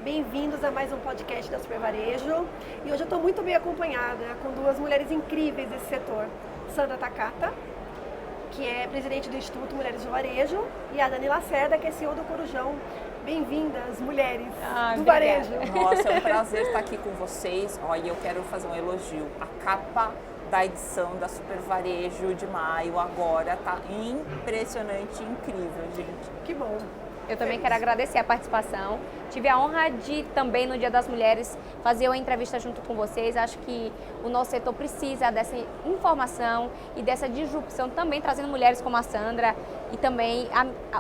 Bem-vindos a mais um podcast da Super Varejo. E hoje eu estou muito bem acompanhada com duas mulheres incríveis desse setor. Sandra Takata, que é presidente do Instituto Mulheres do Varejo, e a Dani Lacerda, que é CEO do Corujão. Bem-vindas, mulheres do varejo. Nossa, é um prazer estar aqui com vocês. Olha, eu quero fazer um elogio. A capa da edição da Super Varejo de maio agora tá impressionante, incrível, gente. Que bom. Eu também quero agradecer a participação. Tive a honra de também no Dia das Mulheres fazer uma entrevista junto com vocês. Acho que o nosso setor precisa dessa informação e dessa disrupção, também trazendo mulheres como a Sandra e também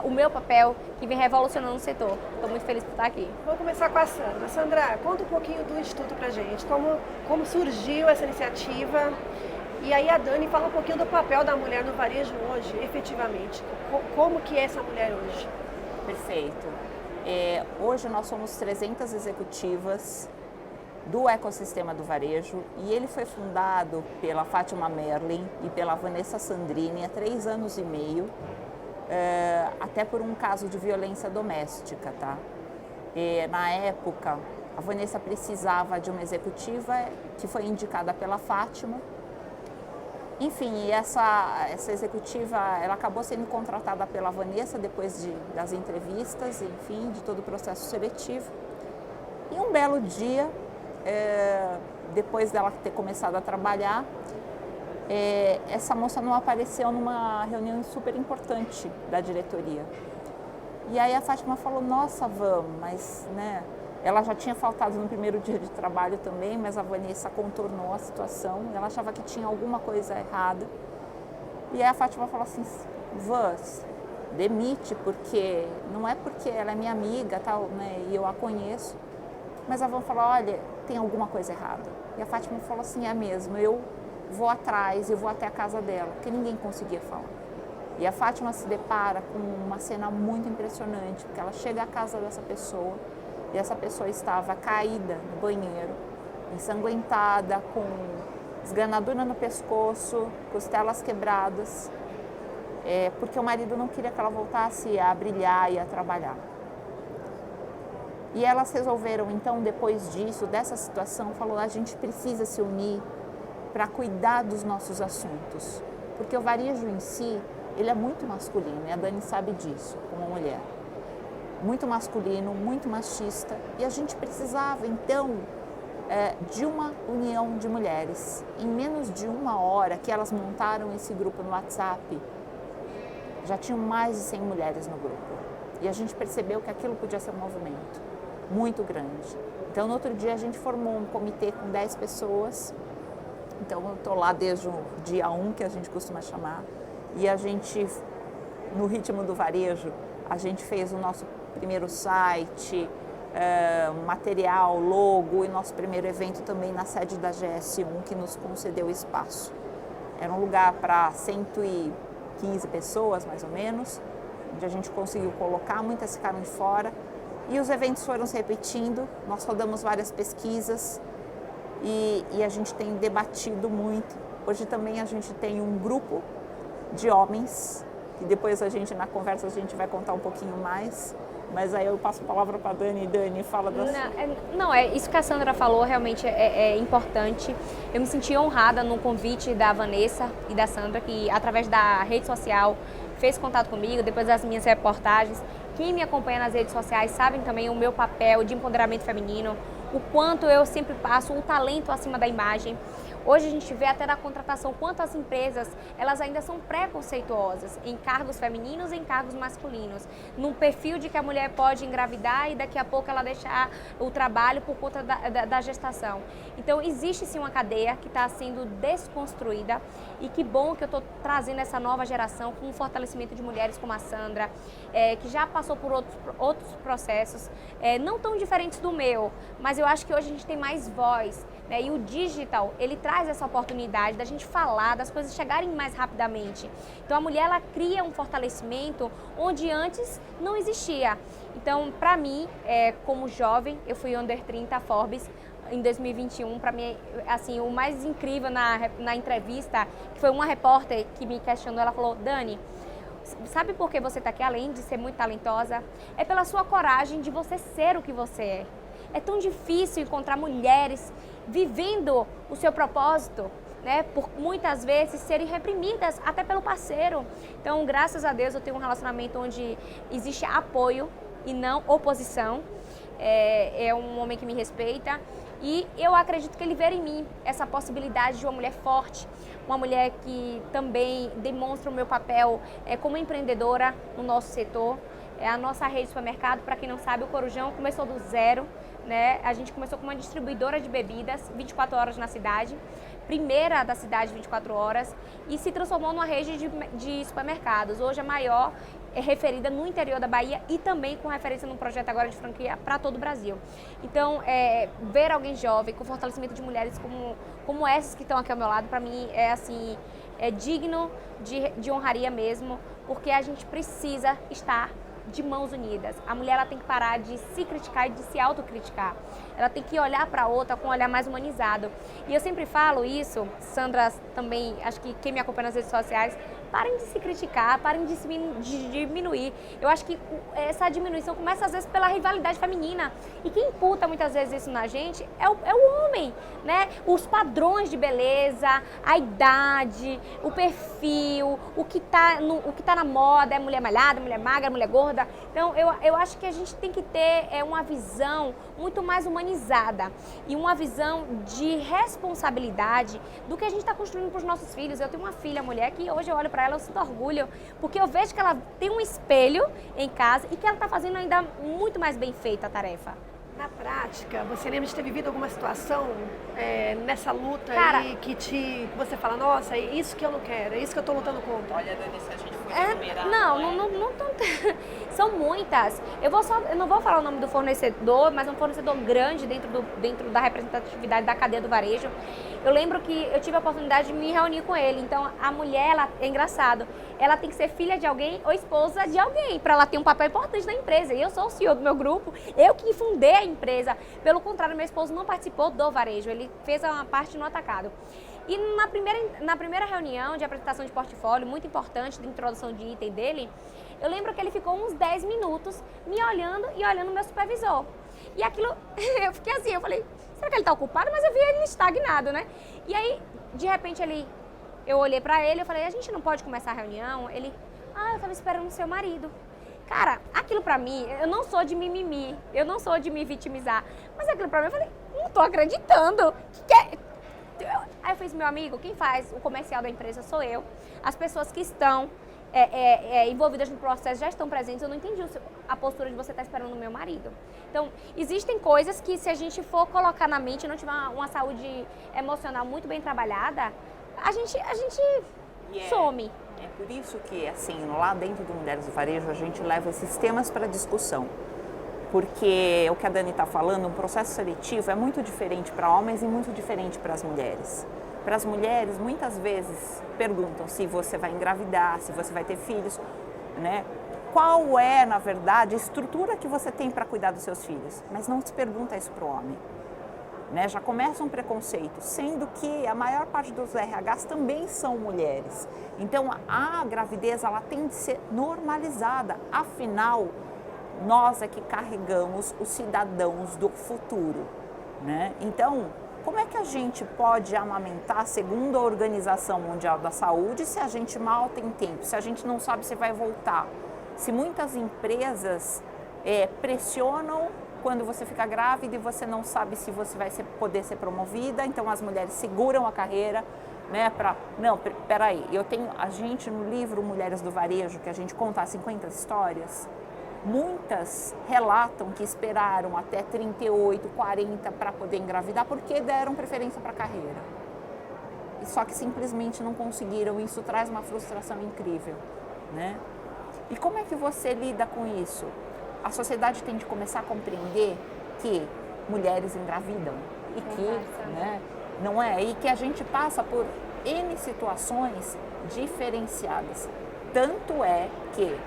o meu papel que vem revolucionando o setor. Estou muito feliz por estar aqui. Vamos começar com a Sandra. Sandra, conta um pouquinho do Instituto pra gente, como surgiu essa iniciativa. E aí a Dani fala um pouquinho do papel da mulher no varejo hoje, efetivamente. Como que é essa mulher hoje? Perfeito. Hoje nós somos 300 executivas do ecossistema do varejo e ele foi fundado pela Fátima Merlin e pela Vanessa Sandrini há 3 anos e meio, até por um caso de violência doméstica, tá? Na época, a Vanessa precisava de uma executiva que foi indicada pela Fátima. Enfim, essa executiva, ela acabou sendo contratada pela Vanessa depois das entrevistas, enfim, de todo o processo seletivo. E um belo dia, depois dela ter começado a trabalhar, essa moça não apareceu numa reunião super importante da diretoria. E aí a Fátima falou, nossa, vamos, mas, né... Ela já tinha faltado no primeiro dia de trabalho também, mas a Vanessa contornou a situação. Ela achava que tinha alguma coisa errada. E aí a Fátima falou assim, Vans, demite, porque não é porque ela é minha amiga, tal, né, e eu a conheço. Mas a Van falou, olha, tem alguma coisa errada. E a Fátima falou assim, é mesmo, eu vou atrás, eu vou até a casa dela, porque ninguém conseguia falar. E a Fátima se depara com uma cena muito impressionante, porque ela chega à casa dessa pessoa, e essa pessoa estava caída no banheiro, ensanguentada, com esganadura no pescoço, costelas quebradas, porque o marido não queria que ela voltasse a brilhar e a trabalhar. E elas resolveram, então, depois disso, dessa situação, falou, a gente precisa se unir para cuidar dos nossos assuntos, porque o varejo em si, ele é muito masculino, e a Dani sabe disso, como mulher. Muito masculino, muito machista, e a gente precisava, então, de uma união de mulheres. Em menos de 1 hora que elas montaram esse grupo no WhatsApp, já tinham mais de 100 mulheres no grupo. E a gente percebeu que aquilo podia ser um movimento muito grande. Então, no outro dia, a gente formou um comitê com 10 pessoas. Então, eu estou lá desde o dia 1, que a gente costuma chamar, e a gente, no ritmo do varejo, a gente fez o nosso primeiro site, material, logo e nosso primeiro evento também na sede da GS1, que nos concedeu espaço. Era um lugar para 115 pessoas, mais ou menos, onde a gente conseguiu colocar, muitas ficaram de fora. E os eventos foram se repetindo, nós rodamos várias pesquisas e a gente tem debatido muito. Hoje também a gente tem um grupo de homens, que depois na conversa a gente vai contar um pouquinho mais, mas aí eu passo a palavra para a Dani, e Dani fala da isso que a Sandra falou realmente é importante. Eu me senti honrada no convite da Vanessa e da Sandra, que através da rede social fez contato comigo, depois das minhas reportagens. Quem me acompanha nas redes sociais sabem também o meu papel de empoderamento feminino, o quanto eu sempre passo o talento acima da imagem. Hoje a gente vê até na contratação quantas empresas, elas ainda são preconceituosas em cargos femininos e em cargos masculinos. Num perfil de que a mulher pode engravidar e daqui a pouco ela deixar o trabalho por conta da gestação. Então existe sim uma cadeia que está sendo desconstruída e que bom que eu estou trazendo essa nova geração com o fortalecimento de mulheres como a Sandra, que já passou por outros processos, não tão diferentes do meu, mas eu acho que hoje a gente tem mais voz. Né? E o digital, ele traz essa oportunidade da gente falar, das coisas chegarem mais rapidamente. Então a mulher, ela cria um fortalecimento onde antes não existia. Então, para mim, como jovem, eu fui Under 30 Forbes em 2021. Para mim, assim, o mais incrível na entrevista, que foi uma repórter que me questionou, ela falou, Dani, sabe por que você está aqui, além de ser muito talentosa? É pela sua coragem de você ser o que você é. É tão difícil encontrar mulheres vivendo o seu propósito, né, por muitas vezes serem reprimidas até pelo parceiro. Então, graças a Deus, eu tenho um relacionamento onde existe apoio e não oposição. É um homem que me respeita e eu acredito que ele vê em mim essa possibilidade de uma mulher forte, uma mulher que também demonstra o meu papel como empreendedora no nosso setor. A nossa rede de supermercado, para quem não sabe, o Corujão começou do zero, né? A gente começou com uma distribuidora de bebidas, 24 horas na cidade, primeira da cidade 24 horas, e se transformou numa rede de supermercados. Hoje a maior é referida no interior da Bahia e também com referência num projeto agora de franquia para todo o Brasil. Então, ver alguém jovem com fortalecimento de mulheres como essas que estão aqui ao meu lado, para mim é digno de honraria mesmo, porque a gente precisa estar de mãos unidas. A mulher ela tem que parar de se criticar e de se autocriticar. Ela tem que olhar para a outra com um olhar mais humanizado. E eu sempre falo isso, Sandra também, acho que quem me acompanha nas redes sociais, parem de se criticar, parem de se diminuir. Eu acho que essa diminuição começa às vezes pela rivalidade feminina. E quem imputa muitas vezes isso na gente é o homem, né? Os padrões de beleza, a idade, o perfil, o que tá na moda, é mulher malhada, mulher magra, mulher gorda. Então eu acho que a gente tem que ter uma visão muito mais humanizada e uma visão de responsabilidade do que a gente está construindo para os nossos filhos. Eu tenho uma filha, mulher, que hoje eu olho para ela, eu sinto orgulho, porque eu vejo que ela tem um espelho em casa e que ela está fazendo ainda muito mais bem feita a tarefa. Na prática, você lembra de ter vivido alguma situação nessa luta aí que você fala, nossa, é isso que eu não quero, é isso que eu estou lutando contra? Olha, Dani, se a gente for enumerar... Não são muitas. Eu não vou falar o nome do fornecedor, mas é um fornecedor grande dentro da representatividade da cadeia do varejo. Eu lembro que eu tive a oportunidade de me reunir com ele. Então, a mulher, é engraçado, ela tem que ser filha de alguém ou esposa de alguém, para ela ter um papel importante na empresa. E eu sou o CEO do meu grupo, eu que fundei a empresa. Pelo contrário, meu esposo não participou do varejo, ele fez uma parte no atacado. E na primeira reunião de apresentação de portfólio, muito importante, de introdução de item dele, eu lembro que ele ficou uns 10 minutos me olhando e olhando o meu supervisor. E aquilo, eu fiquei assim, eu falei, será que ele está ocupado? Mas eu vi ele estagnado, né? E aí, de repente, eu olhei pra ele e falei, a gente não pode começar a reunião? Ele, eu tava esperando o seu marido. Cara, aquilo pra mim, eu não sou de mimimi, eu não sou de me vitimizar, mas aquilo pra mim, eu falei, não tô acreditando. Aí eu fiz, meu amigo, quem faz o comercial da empresa sou eu. As pessoas que estão envolvidas no processo já estão presentes, eu não entendi a postura de você estar esperando o meu marido. Então, existem coisas que se a gente for colocar na mente e não tiver uma saúde emocional muito bem trabalhada, a gente some. É por isso que, assim, lá dentro do Mulheres do Varejo, a gente leva esses temas para discussão. Porque o que a Dani está falando, um processo seletivo é muito diferente para homens e muito diferente para as mulheres. Para as mulheres, muitas vezes perguntam se você vai engravidar, se você vai ter filhos, né? Qual é, na verdade, a estrutura que você tem para cuidar dos seus filhos? Mas não se pergunta isso para o homem. Né? Já começa um preconceito, sendo que a maior parte dos RHs também são mulheres. Então, a gravidez ela tem de ser normalizada. Afinal, nós é que carregamos os cidadãos do futuro. Né? Então, como é que a gente pode amamentar, segundo a Organização Mundial da Saúde, se a gente mal tem tempo, se a gente não sabe se vai voltar? Se muitas empresas pressionam quando você fica grávida e você não sabe se você vai poder ser promovida, então as mulheres seguram a carreira, né, não, peraí, a gente no livro Mulheres do Varejo, que a gente conta 50 histórias, muitas relatam que esperaram até 38, 40 para poder engravidar porque deram preferência para a carreira. Só que simplesmente não conseguiram, isso traz uma frustração incrível, né? E como é que você lida com isso? A sociedade tem de começar a compreender que mulheres engravidam e que, né, não é? E que a gente passa por N situações diferenciadas. Tanto é que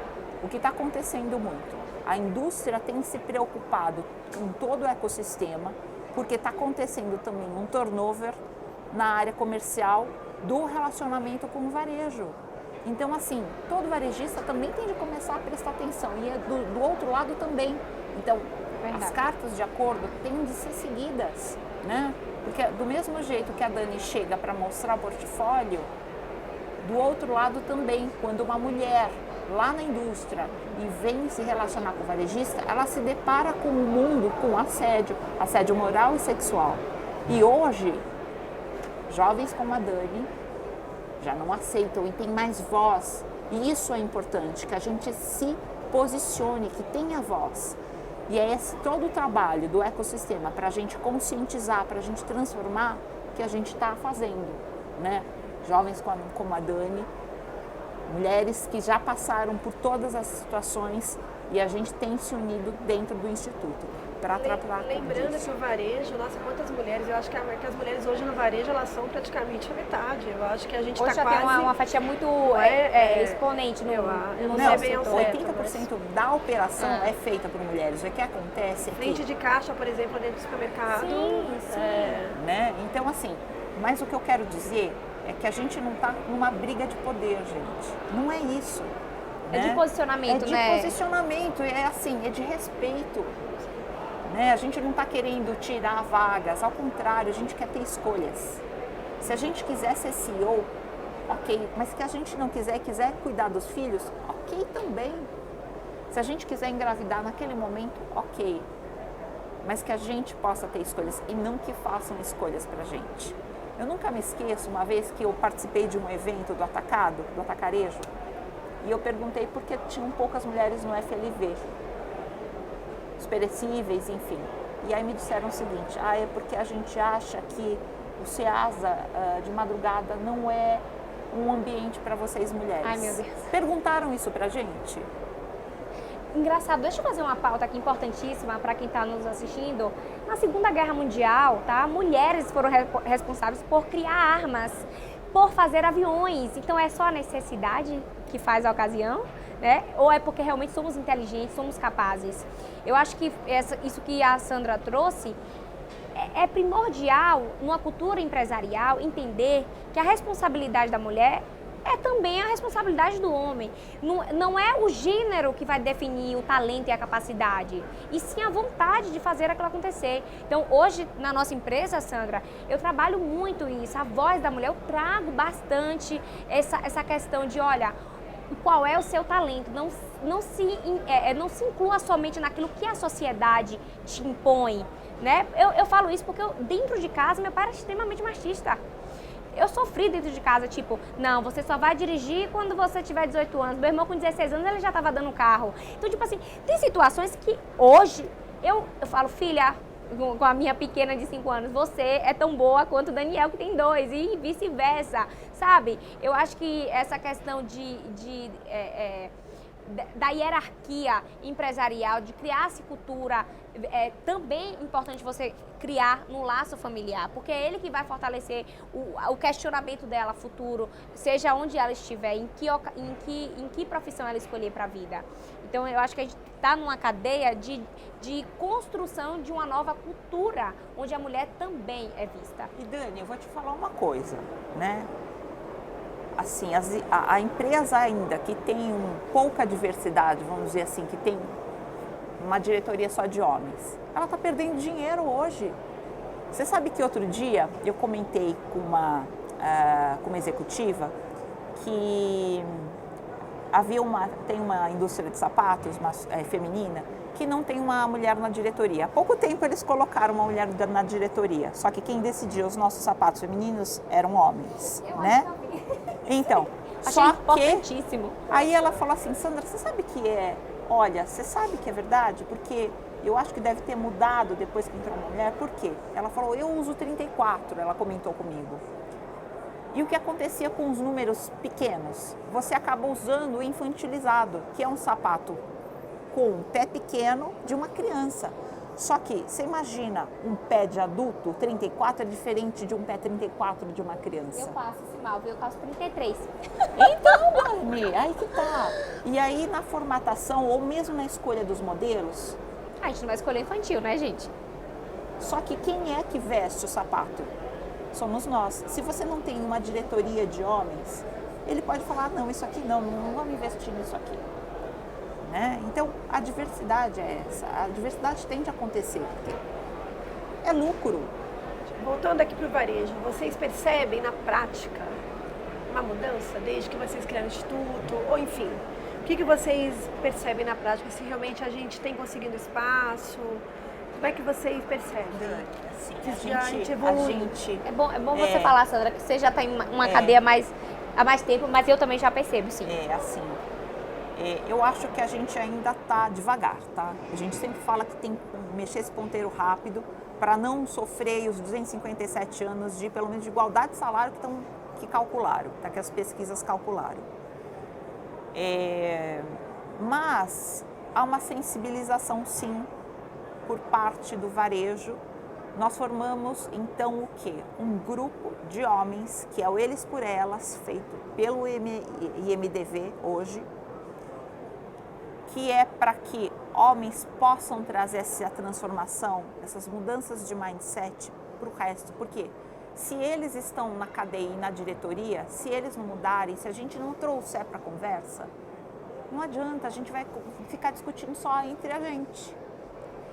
o que está acontecendo muito, a indústria tem se preocupado com todo o ecossistema, porque está acontecendo também um turnover na área comercial do relacionamento com o varejo. Então, assim, todo varejista também tem de começar a prestar atenção e do outro lado também. Então, Verdade. As cartas de acordo têm de ser seguidas, né? Porque do mesmo jeito que a Dani chega para mostrar o portfólio, do outro lado também, quando uma mulher lá na indústria e vem se relacionar com o varejista, ela se depara com o mundo com assédio moral e sexual. E hoje, jovens como a Dani já não aceitam e tem mais voz. E isso é importante, que a gente se posicione, que tenha voz. E é esse todo o trabalho do ecossistema para a gente conscientizar, para a gente transformar, que a gente está fazendo, né? Jovens como a Dani, mulheres que já passaram por todas as situações e a gente tem se unido dentro do Instituto para tratar Lembrando disso. que o varejo, nossa, quantas mulheres, eu acho que as mulheres hoje no varejo, elas são praticamente a metade. Eu acho que a gente Hoje está já quase... tem uma fatia muito exponente no, eu no não sei bem ao certo, 80% da operação é feita por mulheres. O que acontece é frente que... de caixa, por exemplo, dentro do supermercado. Sim. Né? Então, assim, mas o que eu quero dizer é que a gente não está numa briga de poder, gente. Não é isso. É de posicionamento, né? É de posicionamento, é assim, é de respeito. Né? A gente não está querendo tirar vagas, ao contrário, a gente quer ter escolhas. Se a gente quiser ser CEO, ok, mas se a gente não quiser cuidar dos filhos, ok também. Se a gente quiser engravidar naquele momento, ok. Mas que a gente possa ter escolhas e não que façam escolhas pra gente. Eu nunca me esqueço uma vez que eu participei de um evento do atacado, do atacarejo, e eu perguntei por que tinham poucas mulheres no FLV, os perecíveis, enfim. E aí me disseram o seguinte, é porque a gente acha que o Ceasa de madrugada não é um ambiente para vocês mulheres. Ai, meu Deus. Perguntaram isso pra gente? Engraçado, deixa eu fazer uma pauta aqui importantíssima para quem está nos assistindo. Na Segunda Guerra Mundial, tá, mulheres foram responsáveis por criar armas, por fazer aviões. Então é só a necessidade que faz a ocasião, né? Ou é porque realmente somos inteligentes, somos capazes? Eu acho que isso que a Sandra trouxe é primordial numa cultura empresarial entender que a responsabilidade da mulher é também a responsabilidade do homem. Não é o gênero que vai definir o talento e a capacidade, e sim a vontade de fazer aquilo acontecer. Então, hoje, na nossa empresa, Sandra, eu trabalho muito isso, a voz da mulher, eu trago bastante essa questão de, olha, qual é o seu talento, não se inclua somente naquilo que a sociedade te impõe, né? Eu falo isso porque dentro de casa, meu pai era extremamente machista. Eu sofri dentro de casa, tipo, não, você só vai dirigir quando você tiver 18 anos. Meu irmão com 16 anos, ele já estava dando carro. Então, tipo assim, tem situações que hoje eu falo, filha, com a minha pequena de 5 anos, você é tão boa quanto o Daniel que tem 2 e vice-versa, sabe? Eu acho que essa questão da hierarquia empresarial, de criar-se cultura, é também importante você criar no laço familiar, porque é ele que vai fortalecer o questionamento dela futuro, seja onde ela estiver, em que profissão ela escolher para a vida. Então, eu acho que a gente está numa cadeia de construção de uma nova cultura, onde a mulher também é vista. E Dani, eu vou te falar uma coisa, né? Assim, a empresa ainda que tem pouca diversidade, vamos dizer assim, que tem uma diretoria só de homens, ela está perdendo dinheiro hoje. Você sabe que outro dia eu comentei com uma executiva que tem uma indústria de sapatos feminina que não tem uma mulher na diretoria. Há pouco tempo eles colocaram uma mulher na diretoria, só que quem decidia os nossos sapatos femininos eram homens, né? Então, achei só importantíssimo. Que aí ela falou assim, Sandra, você sabe que olha, você sabe que é verdade? Porque eu acho que deve ter mudado depois que entrou uma mulher. Por quê? Ela falou, eu uso 34, ela comentou comigo. E o que acontecia com os números pequenos? Você acaba usando o infantilizado, que é um sapato com um pé pequeno de uma criança. Só que, você imagina, um pé de adulto, 34 é diferente de um pé 34 de uma criança. Eu passo esse mal, viu? Eu calço 33. Então, Dani, aí que tá. E aí, na formatação, ou mesmo na escolha dos modelos... A gente não vai escolher infantil, né, gente? Só que quem é que veste o sapato? Somos nós. Se você não tem uma diretoria de homens, ele pode falar, não, isso aqui não vamos investir nisso aqui. né? Então, a diversidade é essa. A diversidade tende a acontecer. É lucro. Voltando aqui para o varejo, vocês percebem na prática uma mudança desde que vocês criaram o instituto, ou enfim, o que vocês percebem na prática, se realmente a gente tem conseguido espaço, como é que vocês percebem? Assim, a gente evolui. É bom você falar, Sandra, que você já está em uma cadeia há mais tempo, mas eu também já percebo, sim. Eu acho que a gente ainda está devagar, tá? A gente sempre fala que tem que mexer esse ponteiro rápido para não sofrer os 257 anos de, pelo menos, de igualdade de salário que calcularam, tá? Que as pesquisas calcularam. Mas há uma sensibilização, sim, por parte do varejo. Nós formamos, então, o quê? Um grupo de homens, que é o Eles por Elas, feito pelo IMDV hoje, que é para que homens possam trazer essa transformação, essas mudanças de mindset para o resto. Por quê? Se eles estão na cadeia e na diretoria, se eles não mudarem, se a gente não trouxer para a conversa, não adianta, a gente vai ficar discutindo só entre a gente.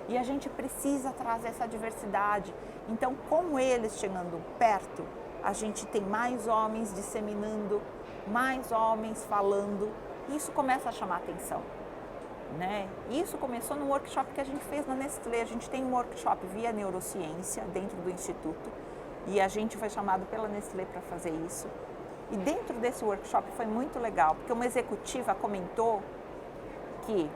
E a gente precisa trazer essa diversidade. Então, com eles chegando perto, a gente tem mais homens disseminando, mais homens falando, e isso começa a chamar atenção. Né? Isso começou no workshop que a gente fez na Nestlé. A gente tem um workshop via neurociência dentro do instituto e a gente foi chamado pela Nestlé para fazer isso. E dentro desse workshop foi muito legal, porque uma executiva comentou que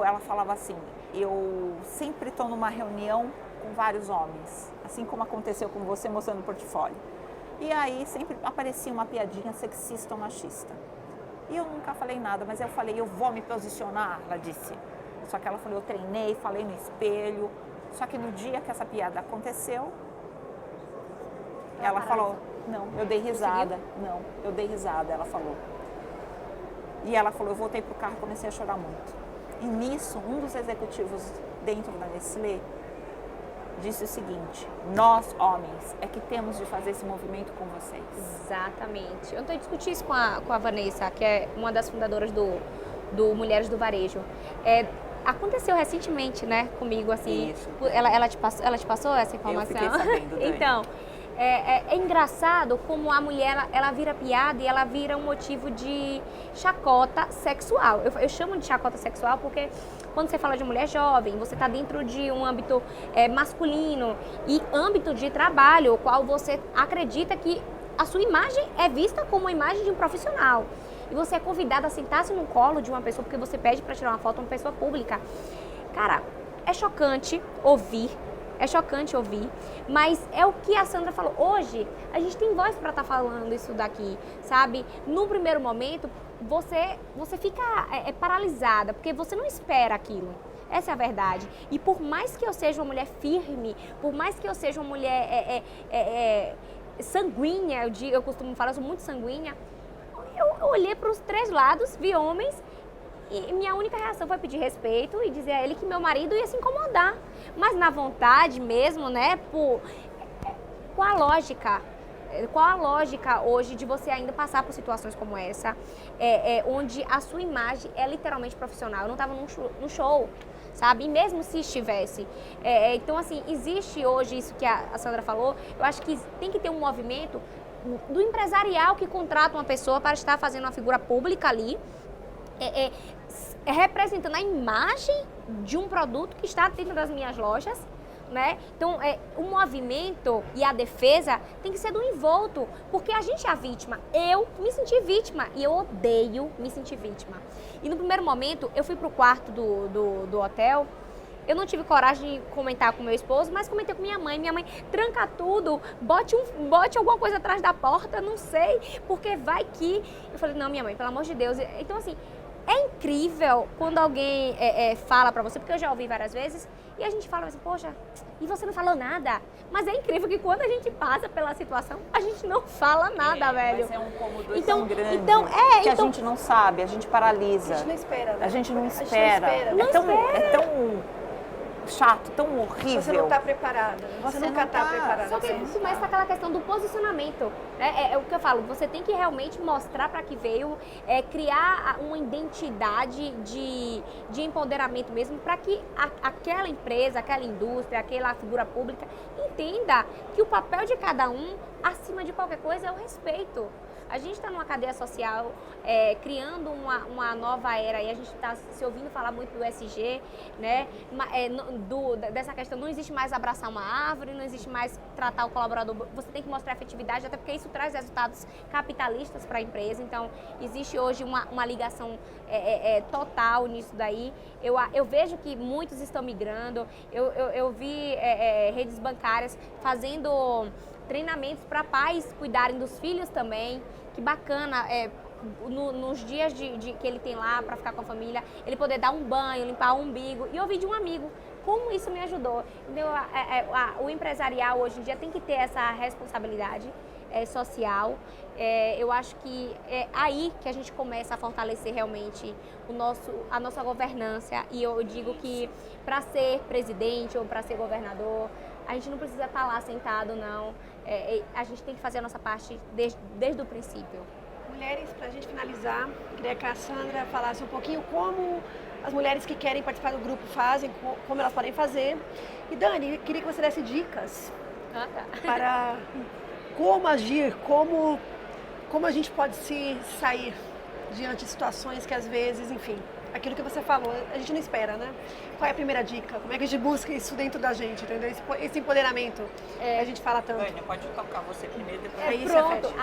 ela falava assim, eu sempre estou numa reunião com vários homens, assim como aconteceu com você mostrando o portfólio. E aí sempre aparecia uma piadinha sexista ou machista. E eu nunca falei nada, mas eu falei, eu vou me posicionar, ela disse. Só que ela falou, eu treinei, falei no espelho. Só que no dia que essa piada aconteceu, ela falou, não, eu dei risada. Não, eu dei risada, ela falou. E ela falou, eu voltei pro carro e comecei a chorar muito. E nisso, um dos executivos dentro da Nestlé disse o seguinte, nós, homens, é que temos de fazer esse movimento com vocês. Exatamente. Eu discuti isso com a Vanessa, que é uma das fundadoras do Mulheres do Varejo. Aconteceu recentemente, né, comigo, assim. Isso. Ela te passou essa informação? Eu fiquei sabendo daí. Então, é engraçado como a mulher, ela vira piada e ela vira um motivo de chacota sexual. Eu chamo de chacota sexual porque quando você fala de mulher jovem, você está dentro de um âmbito masculino e âmbito de trabalho, o qual você acredita que a sua imagem é vista como a imagem de um profissional. E você é convidada a sentar-se no colo de uma pessoa porque você pede para tirar uma foto de uma pessoa pública. Cara, é chocante ouvir, mas é o que a Sandra falou. Hoje, a gente tem voz para estar falando isso daqui, sabe? No primeiro momento, você fica paralisada, porque você não espera aquilo. Essa é a verdade. E por mais que eu seja uma mulher firme, por mais que eu seja uma mulher sanguínea, eu costumo falar, eu sou muito sanguínea, eu olhei para os três lados, vi homens, e minha única reação foi pedir respeito e dizer a ele que meu marido ia se incomodar. Mas na vontade mesmo, né, qual a lógica hoje de você ainda passar por situações como essa, onde a sua imagem é literalmente profissional? Eu não estava num show, sabe? E mesmo se estivesse. Então, assim, existe hoje isso que a Sandra falou. Eu acho que tem que ter um movimento do empresarial que contrata uma pessoa para estar fazendo uma figura pública ali, representando a imagem de um produto que está dentro das minhas lojas, né? Então, o movimento e a defesa tem que ser do envolto, porque a gente é a vítima. Eu me senti vítima e eu odeio me sentir vítima. E no primeiro momento, eu fui pro quarto do hotel. Eu não tive coragem de comentar com meu esposo, mas comentei com minha mãe. Minha mãe, tranca tudo, bote alguma coisa atrás da porta, não sei, porque vai que... Eu falei, não, minha mãe, pelo amor de Deus. Então, assim, é incrível quando alguém fala pra você, porque eu já ouvi várias vezes, e a gente fala assim, poxa, e você não falou nada? Mas é incrível que quando a gente passa pela situação, a gente não fala nada, velho. Mas é um cômodo tão grande que a gente não sabe, a gente paralisa. A gente não espera, né? A gente não espera. É tão chato, tão horrível. Você não está preparada. Você nunca está preparada. Só que começa aquela questão do posicionamento. É o que eu falo, você tem que realmente mostrar para que veio, criar uma identidade de empoderamento mesmo, para que aquela empresa, aquela indústria, aquela figura pública entenda que o papel de cada um, acima de qualquer coisa, é o respeito. A gente está numa cadeia social, criando uma nova era, e a gente está se ouvindo falar muito do ESG, né? Dessa questão, não existe mais abraçar uma árvore, não existe mais tratar o colaborador, você tem que mostrar efetividade, até porque isso traz resultados capitalistas para a empresa. Então, existe hoje uma ligação total nisso daí. Eu vejo que muitos estão migrando, eu vi redes bancárias fazendo treinamentos para pais cuidarem dos filhos também. Que bacana, nos dias que ele tem lá para ficar com a família, ele poder dar um banho, limpar o umbigo. E eu ouvi de um amigo como isso me ajudou. Então, o empresarial hoje em dia tem que ter essa responsabilidade social. Eu acho que é aí que a gente começa a fortalecer realmente a nossa governança. E eu digo que para ser presidente ou para ser governador, a gente não precisa estar lá sentado, não. A gente tem que fazer a nossa parte desde o princípio. Mulheres, para a gente finalizar, queria que a Sandra falasse um pouquinho como as mulheres que querem participar do grupo fazem, como elas podem fazer. E Dani, queria que você desse dicas para como agir, como a gente pode se sair diante de situações que às vezes, enfim, aquilo que você falou, a gente não espera, né? Qual é a primeira dica? Como é que a gente busca isso dentro da gente, entendeu? Esse empoderamento que a gente fala tanto. Vânia, pode tocar você primeiro, depois Pronto,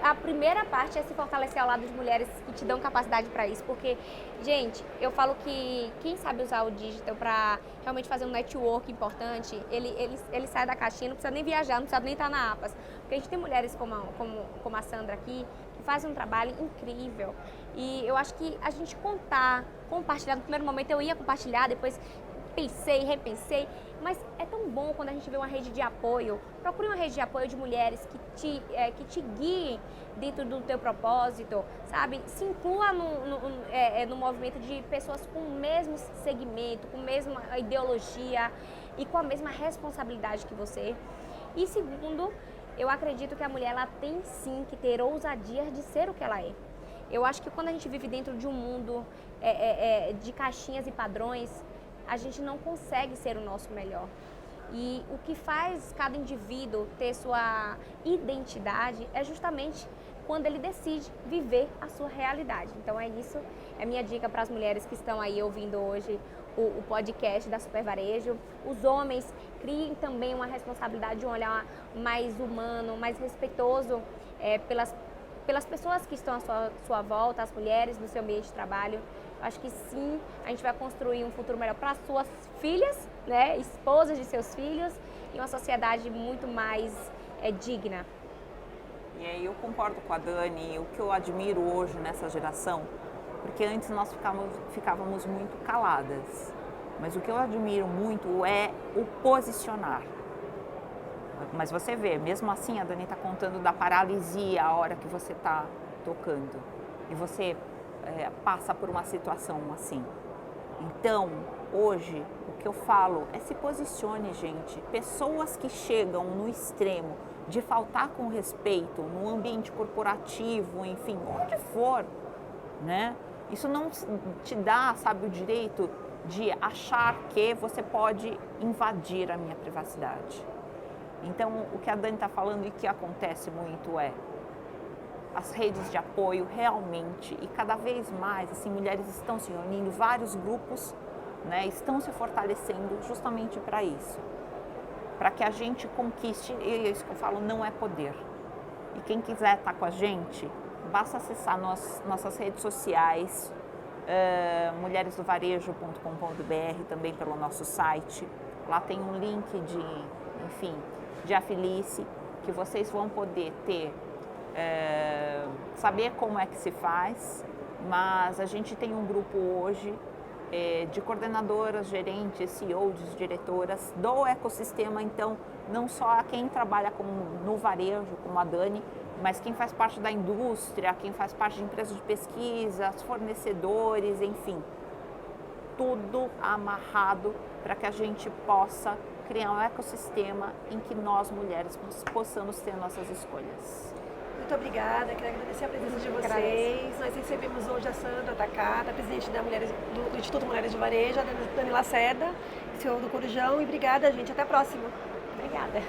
a primeira parte é se fortalecer ao lado de mulheres que te dão capacidade para isso, porque, gente, eu falo que quem sabe usar o digital para realmente fazer um network importante, ele sai da caixinha, não precisa nem viajar, não precisa nem estar na APAS, porque a gente tem mulheres como a Sandra aqui, que fazem um trabalho incrível. E eu acho que a gente compartilhar, no primeiro momento eu ia compartilhar, depois pensei, repensei, mas é tão bom quando a gente vê uma rede de apoio. Procure uma rede de apoio de mulheres que te guiem dentro do teu propósito, sabe? Se inclua no movimento de pessoas com o mesmo segmento, com a mesma ideologia e com a mesma responsabilidade que você. E segundo, eu acredito que a mulher ela tem sim que ter ousadia de ser o que ela é. Eu acho que quando a gente vive dentro de um mundo de caixinhas e padrões, a gente não consegue ser o nosso melhor. E o que faz cada indivíduo ter sua identidade é justamente quando ele decide viver a sua realidade. Então é isso, é minha dica para as mulheres que estão aí ouvindo hoje o podcast da Super Varejo. Os homens criem também uma responsabilidade de um olhar mais humano, mais respeitoso pelas pessoas que estão à sua volta, as mulheres do seu ambiente de trabalho. Eu acho que sim, a gente vai construir um futuro melhor para as suas filhas, né, esposas de seus filhos, e uma sociedade muito mais digna. E aí eu concordo com a Dani, o que eu admiro hoje nessa geração, porque antes nós ficávamos muito caladas, mas o que eu admiro muito é o posicionar. Mas você vê, mesmo assim a Dani está contando da paralisia a hora que você está tocando e você passa por uma situação assim. Então, hoje, o que eu falo é se posicione, gente. Pessoas que chegam no extremo de faltar com respeito no ambiente corporativo, enfim, onde for, né? Isso não te dá, sabe, o direito de achar que você pode invadir a minha privacidade. Então, o que a Dani está falando e que acontece muito é as redes de apoio realmente, e cada vez mais, assim, mulheres estão se reunindo, vários grupos, né, estão se fortalecendo justamente para isso. Para que a gente conquiste, e isso que eu falo, não é poder. E quem quiser estar com a gente, basta acessar nossas redes sociais, mulheresdovarejo.com.br, também pelo nosso site. Lá tem um link de afilice, que vocês vão poder saber como é que se faz, mas a gente tem um grupo hoje de coordenadoras, gerentes, CEOs, diretoras do ecossistema, então não só quem trabalha no varejo, como a Dani, mas quem faz parte da indústria, quem faz parte de empresas de pesquisa, fornecedores, enfim. tudo amarrado para que a gente possa criar um ecossistema em que nós, mulheres, possamos ter nossas escolhas. Muito obrigada, quero agradecer a presença de vocês. Nós recebemos hoje a Sandra Takata, presidente do Instituto Mulheres de Varejo, a Dani Lacerda, CEO do Corujão, e obrigada, gente. Até a próxima. Obrigada.